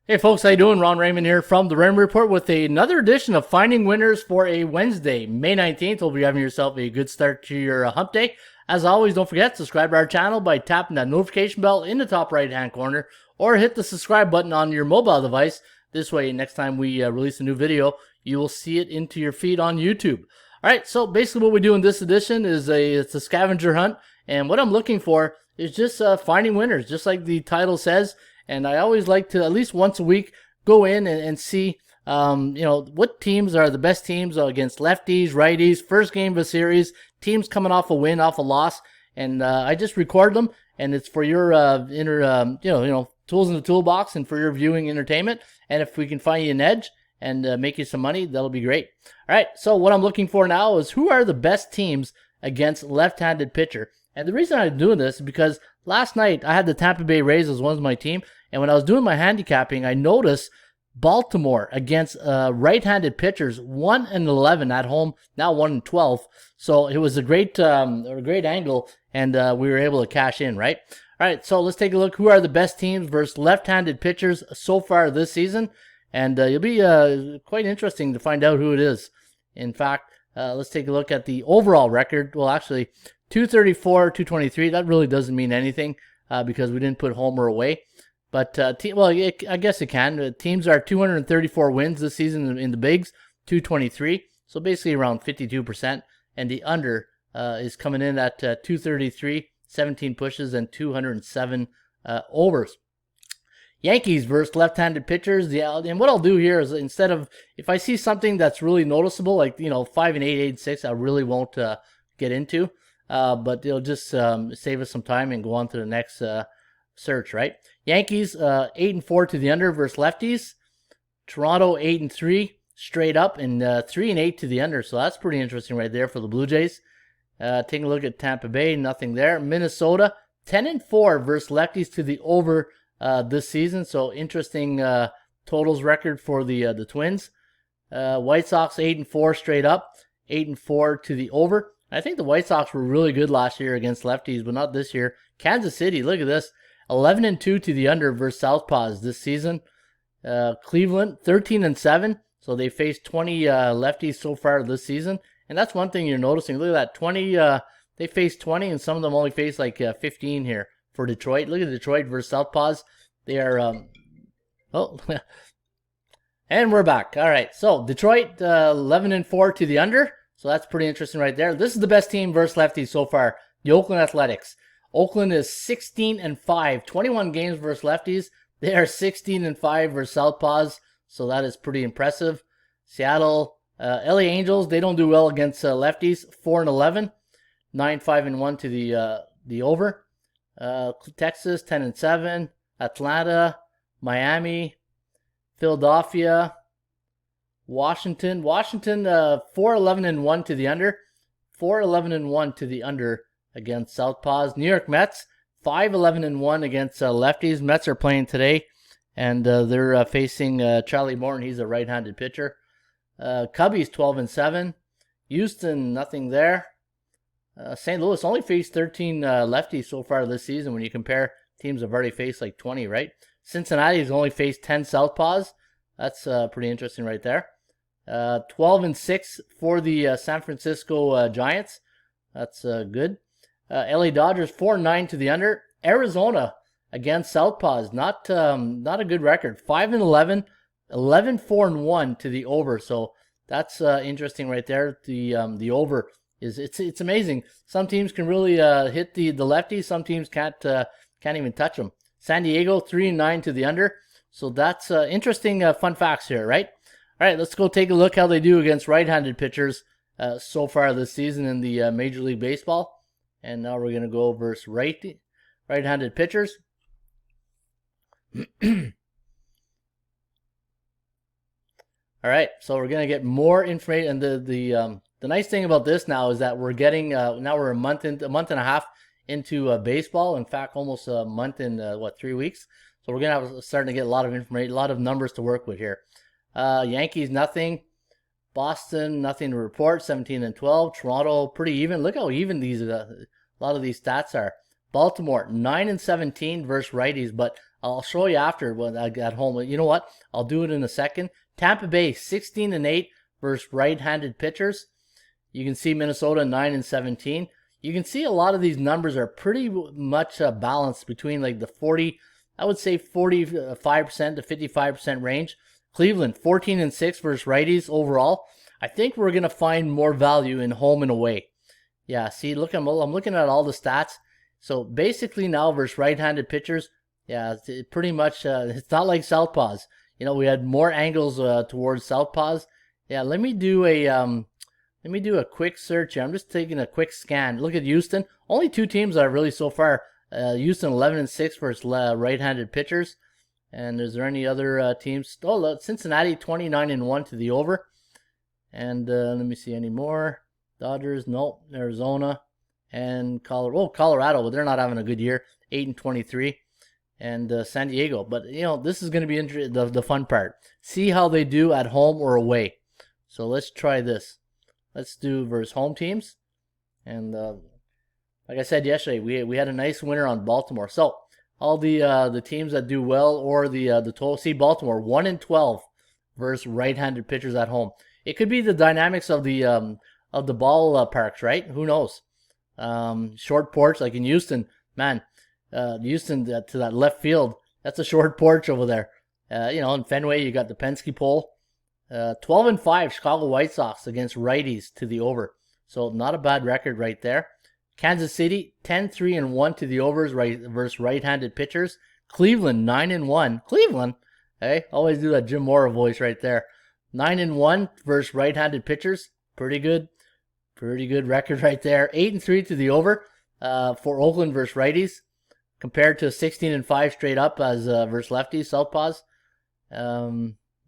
Hey folks, how you doing? Ron Raymond here from the Raymond Report with another edition of Finding Winners for a Wednesday, May 19th. Hope you're having yourself a good start to your hump day. As always, don't forget, subscribe to our channel by tapping that notification bell in the top right-hand corner or hit the subscribe button on your mobile device. This way, next time we release a new video, you will see it into your feed on YouTube. All right, so basically what we do in this edition is it's a scavenger hunt, and what I'm looking for is just finding winners, just like the title says. And I always like to, at least once a week, go in and see, what teams are the best teams against lefties, righties, first game of a series, teams coming off a win, off a loss. And I just record them, and it's for your tools in the toolbox and for your viewing entertainment. And if we can find you an edge and make you some money, that'll be great. All right, so what I'm looking for now is who are the best teams against left-handed pitcher. And the reason I'm doing this is because last night I had the Tampa Bay Rays as one of my team. And when I was doing my handicapping, I noticed Baltimore against right-handed pitchers, 1-11 at home, now 1-12. So it was a great angle, and we were able to cash in, right? All right, so let's take a look. Who are the best teams versus left-handed pitchers so far this season? And it'll be quite interesting to find out who it is. In fact, let's take a look at the overall record. Well, actually, 234, 223. That really doesn't mean anything because we didn't put home or away. But, I guess it can. Teams are 234 wins this season in the bigs, 223. So basically around 52%. And the under is coming in at 233, 17 pushes, and 207 overs. Yankees versus left-handed pitchers. And what I'll do here is instead of, if I see something that's really noticeable, like, 5 and 8, 8 and 6, I really won't get into. But it'll just save us some time and go on to the next search, right? Yankees 8-4 to the under versus lefties. Toronto 8-3 straight up, and 3-8 to the under. So that's pretty interesting right there for the Blue Jays. Taking a look at Tampa Bay, nothing there. Minnesota 10-4 versus lefties to the over this season. So interesting totals record for the Twins. White Sox 8-4 straight up, 8-4 to the over. I think the White Sox were really good last year against lefties, but not this year. Kansas City, look at this. 11-2 to the under versus Southpaws this season. Cleveland, 13-7. So they faced 20 lefties so far this season. And that's one thing you're noticing. Look at that. 20. They faced 20, and some of them only faced like 15 here for Detroit. Look at Detroit versus Southpaws. They are... and we're back. All right. So Detroit, 11-4 to the under. So that's pretty interesting right there. This is the best team versus lefties so far. The Oakland Athletics. Oakland is 16-5, 21 games versus lefties. They are 16-5 versus Southpaws, so that is pretty impressive. Seattle, LA Angels, they don't do well against lefties. 4-11, 9-5-1 to the over. Texas 10-7, Atlanta, Miami, Philadelphia, Washington 4-11-1 to the under. 4-11-1 to the under against Southpaws. New York Mets, 5-11-1 against lefties. Mets are playing today, and they're facing Charlie Morton. He's a right-handed pitcher. Cubbies, 12-7. Houston, nothing there. St. Louis only faced 13 lefties so far this season when you compare teams have already faced like 20, right? Cincinnati's only faced 10 Southpaws. That's pretty interesting right there. 12-6 for the San Francisco Giants. That's good. LA Dodgers 4-9 to the under. Arizona against Southpaws, not a good record. 5-11, 11-4-1 to the over. So that's interesting right there. The over is it's amazing. Some teams can really hit the lefties. Some teams can't even touch them. San Diego 3-9 to the under. So that's interesting fun facts here, right? All right, let's go take a look how they do against right-handed pitchers so far this season in the Major League Baseball. And now we're going to go versus right-handed pitchers. All right, so we're going to get more information. And the nice thing about this now is that we're getting now we're a month and a half into baseball. In fact, almost a month and 3 weeks. So we're going to starting to get a lot of information, a lot of numbers to work with here. Yankees nothing. Boston nothing to report. 17-12. Toronto pretty even. Look how even these a lot of these stats are. Baltimore 9-17 versus righties, but I'll show you after when I got home. You know what? I'll do it in a second. Tampa Bay 16-8 versus right-handed pitchers. You can see Minnesota 9-17. You can see a lot of these numbers are pretty much balanced between like the 40, I would say 45% to 55% range. Cleveland 14-6 versus righties overall. I think we're gonna find more value in home and away. Yeah, see, look, I'm looking at all the stats. So basically now versus right-handed pitchers, yeah, it pretty much it's not like southpaws. You know, we had more angles towards southpaws. Yeah, let me do a quick search here. I'm just taking a quick scan. Look at Houston. Only 2 teams that are really so far. Houston 11-6 versus right-handed pitchers. And is there any other teams? Oh, look, Cincinnati 29-1 to the over. And let me see any more. Dodgers, nope. Arizona and Colorado. Oh, Colorado, but they're not having a good year. 8-23. And San Diego. But, you know, this is going to be the fun part. See how they do at home or away. So let's try this. Let's do versus home teams. And like I said yesterday, we had a nice winner on Baltimore. So all the teams that do well or the total. See Baltimore 1-12 versus right-handed pitchers at home. It could be the dynamics of the ball parks, right? Who knows? Short porch like in Houston, man. Houston to that left field. That's a short porch over there. You know, in Fenway you got the Penske pole. 12-5 Chicago White Sox against righties to the over. So not a bad record right there. Kansas City 10-3-1 to the overs versus right-handed pitchers. Cleveland 9-1. Cleveland, hey, always do that Jim Mora voice right there. 9-1 versus right-handed pitchers. Pretty good record right there. 8-3 to the over for Oakland versus righties, compared to 16-5 straight up as versus lefties, southpaws. Let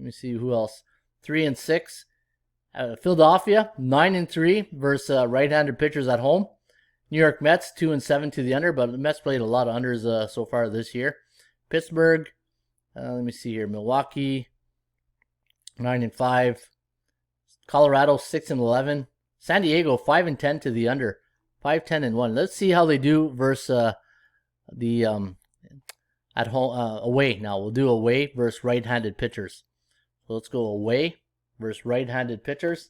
me see who else. 3-6. Philadelphia 9-3 versus right-handed pitchers at home. New York Mets 2-7 to the under, but the Mets played a lot of unders so far this year. Pittsburgh, let me see here. Milwaukee 9-5. Colorado 6-11. San Diego 5-10 to the under. 5-10-1. Let's see how they do versus the at home away. Now we'll do away versus right-handed pitchers. So let's go away versus right-handed pitchers.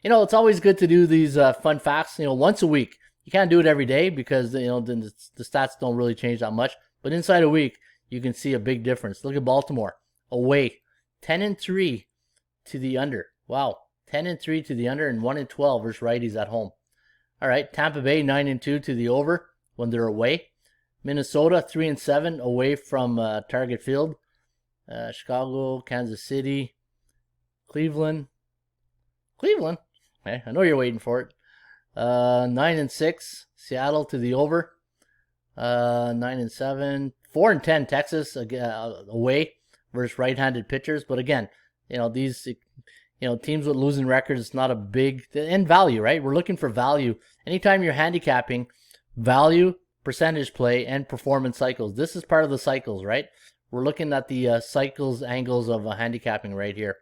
You know, it's always good to do these fun facts, you know, once a week. You can't do it every day because, you know, the stats don't really change that much. But inside a week, you can see a big difference. Look at Baltimore. Away. 10-3 to the under. Wow. 10-3 to the under and 1-12 versus righties at home. All right. Tampa Bay 9-2 to the over when they're away. Minnesota 3-7 away from Target Field. Chicago, Kansas City, Cleveland. Okay, I know you're waiting for it. 9-6 Seattle to the over. 9-7, 4-10 Texas away versus right-handed pitchers. But again, you know, these, you know, teams with losing records, it's not a big, and value, right? We're looking for value. Anytime you're handicapping, value, percentage play, and performance cycles. This is part of the cycles, right? We're looking at the cycles angles of handicapping right here.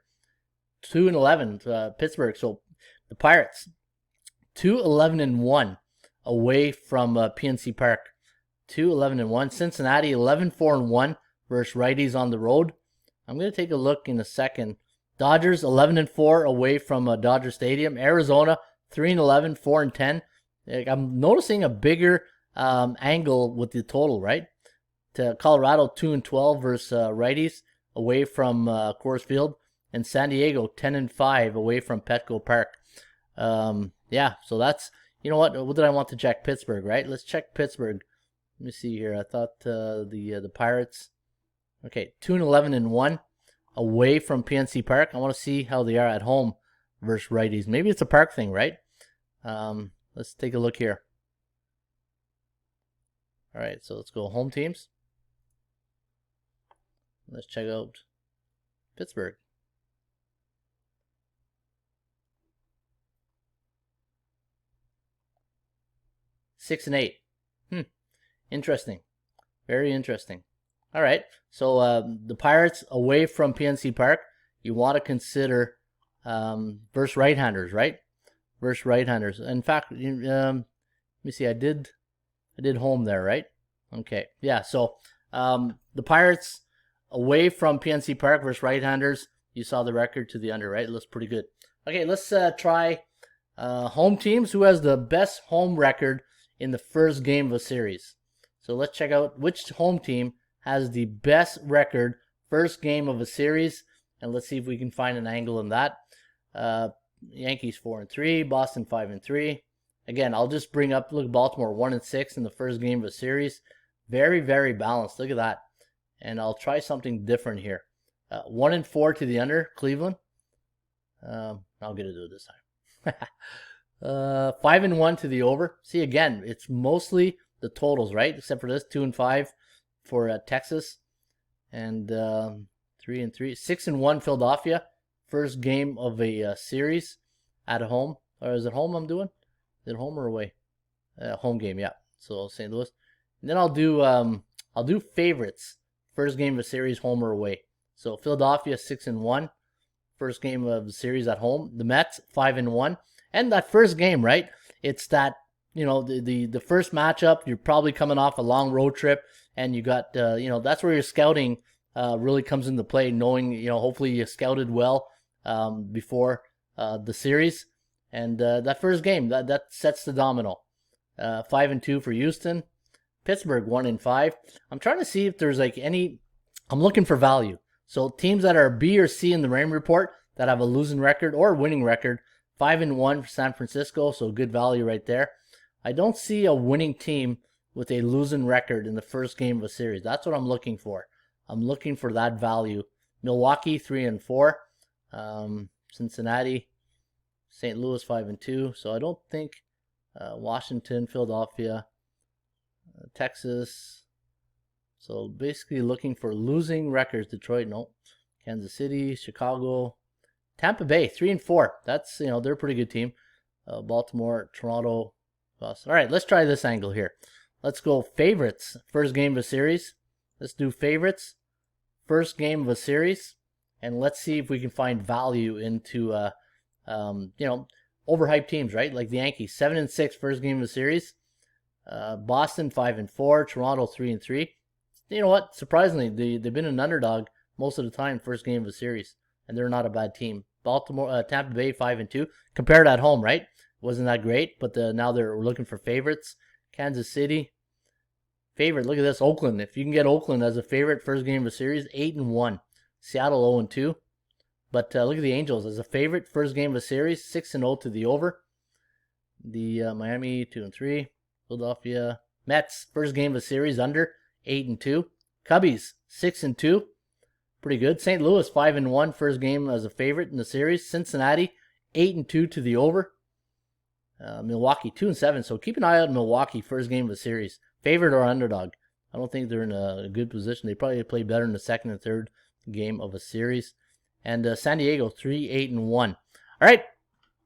2-11 Pittsburgh. So the Pirates 2-11-1 away from PNC Park. 2-11-1. Cincinnati 11-4-1 versus righties on the road. I'm going to take a look in a second. Dodgers 11-4 away from Dodger Stadium. Arizona 3-11, 4-10. I'm noticing a bigger angle with the total, right? To Colorado 2-12 versus righties away from Coors Field, and San Diego 10-5 away from Petco Park. Yeah, so that's, you know what did I want to check? Pittsburgh, right? Let's check Pittsburgh. Let me see here. I thought the Pirates. Okay, 2-11-1 away from PNC Park. I want to see how they are at home versus righties. Maybe it's a park thing, right? Let's take a look here. All right, so let's go home teams. Let's check out Pittsburgh. Six and 8. Interesting. Very interesting. All right. So the Pirates away from PNC Park. You want to consider versus right-handers, right? Versus right-handers. In fact, let me see. I did home there, right? Okay. Yeah. So The Pirates away from PNC Park versus right-handers. You saw the record to the under, right? It looks pretty good. Okay, let's try home teams. Who has the best home record in the first game of a series? So let's check out which home team has the best record first game of a series, and let's see if we can find an angle in that. Yankees 4-3, Boston 5-3. Again, I'll just bring up, look, Baltimore 1-6 in the first game of a series. Very, very balanced. Look at that. And I'll try something different here. 1-4 to the under, Cleveland. I'll get to do it this time. 5-1 to the over. See, again, it's mostly the totals, right? Except for this, 2-5 for Texas. And 3-3. 6-1 Philadelphia. First game of a series at home. Or is it home I'm doing? Is it home or away? Home game, yeah. So St. Louis. And then I'll do favorites. First game of a series, home or away. So Philadelphia 6-1. First game of the series at home. The Mets 5-1. And that first game, right? It's that, the first matchup. You're probably coming off a long road trip, and you got that's where your scouting really comes into play, knowing hopefully you scouted well before the series. And that first game, that sets the domino. 5-2 for Houston. Pittsburgh 1-5. I'm trying to see if there's I'm looking for value. So teams that are B or C in the Raymond Report that have a losing record or winning record. 5-1 for San Francisco, so good value right there. I don't see a winning team with a losing record in the first game of a series. That's what I'm looking for. I'm looking for that value. Milwaukee 3-4. Cincinnati, St. Louis 5-2. So I don't think Washington, Philadelphia, Texas. So basically looking for losing records. Detroit, no. Kansas City, Chicago, Tampa Bay 3-4. That's they're a pretty good team. Baltimore, Toronto, Boston. All right, let's try this angle here. Let's go favorites. First game of a series. Let's do favorites. First game of a series, and let's see if we can find value into overhyped teams, right? Like the Yankees 7-6 first game of a series. Boston 5-4. Toronto 3-3. You know what? Surprisingly, they've been an underdog most of the time first game of a series, and they're not a bad team. Tampa Bay 5-2 compared at home, right? Wasn't that great, but now they're looking for favorites. Kansas City favorite. Look at this, Oakland. If you can get Oakland as a favorite first game of a series, 8-1. Seattle 0-2. But look at the Angels as a favorite first game of a series, 6-0 to the over. The Miami 2-3. Philadelphia Mets first game of a series under 8-2. Cubbies 6-2. Pretty good. St. Louis 5-1 first game as a favorite in the series. Cincinnati 8-2 to the over. Milwaukee 2-7. So keep an eye out on Milwaukee first game of the series. Favorite or underdog. I don't think they're in a good position. They probably play better in the second and third game of a series. And San Diego 3-8-1. All right,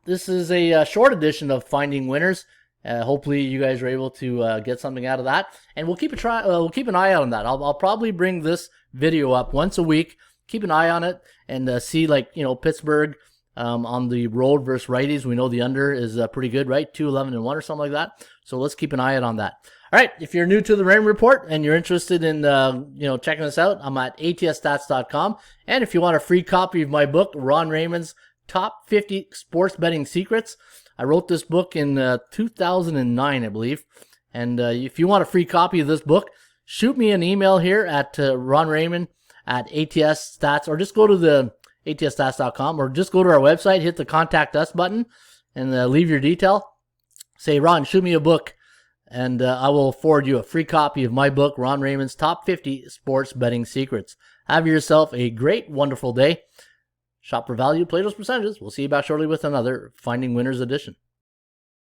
this is a short edition of Finding Winners. Hopefully you guys are able to get something out of that, and we'll keep an eye out on that. I'll probably bring this video up once a week. Keep an eye on it and see Pittsburgh on the road versus righties. We know the under is pretty good, right? 2-11-1 or something like that. So let's keep an eye out on that. All right, if you're new to the Raymond Report and you're interested in checking us out, I'm at atsstats.com. And if you want a free copy of my book, Ron Raymond's Top 50 Sports Betting Secrets, I wrote this book in 2009, I believe. And if you want a free copy of this book, shoot me an email here at Ron Raymond at ATS Stats, or just go to the atsstats.com, or just go to our website, hit the Contact Us button, and leave your detail. Say, Ron, shoot me a book, and I will forward you a free copy of my book, Ron Raymond's Top 50 Sports Betting Secrets. Have yourself a great, wonderful day. Shop for value, play those percentages. We'll see you back shortly with another Finding Winners edition.